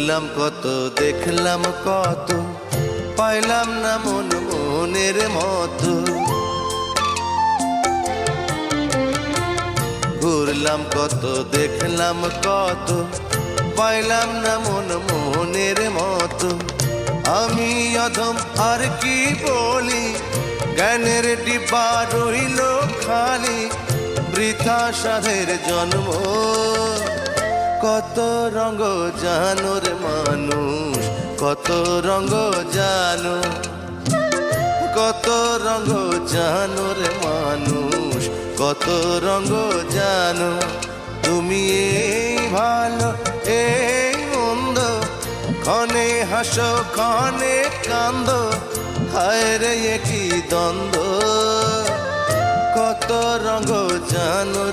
ঘুরলাম কত দেখলাম কত, পাইলাম না মন মনের মতো। ঘুরলাম কত দেখলাম কত, পাইলাম না মন মনের মতো। আমি অধম আর কি বলি, জ্ঞানের ডিব্বা রইল খালি, বৃথা সাধের জন্ম। কত রঙ জানো রে মানুষ, কত রঙ জানো, কত রঙ জানো রে মানুষ, কত রঙ জানো। তুমি এই ভালো এই মন্দ, ক্ষণে হাসো ক্ষণে কান্দ, হায় রে কি দ্বন্দ্ব। কত রঙ জানো রে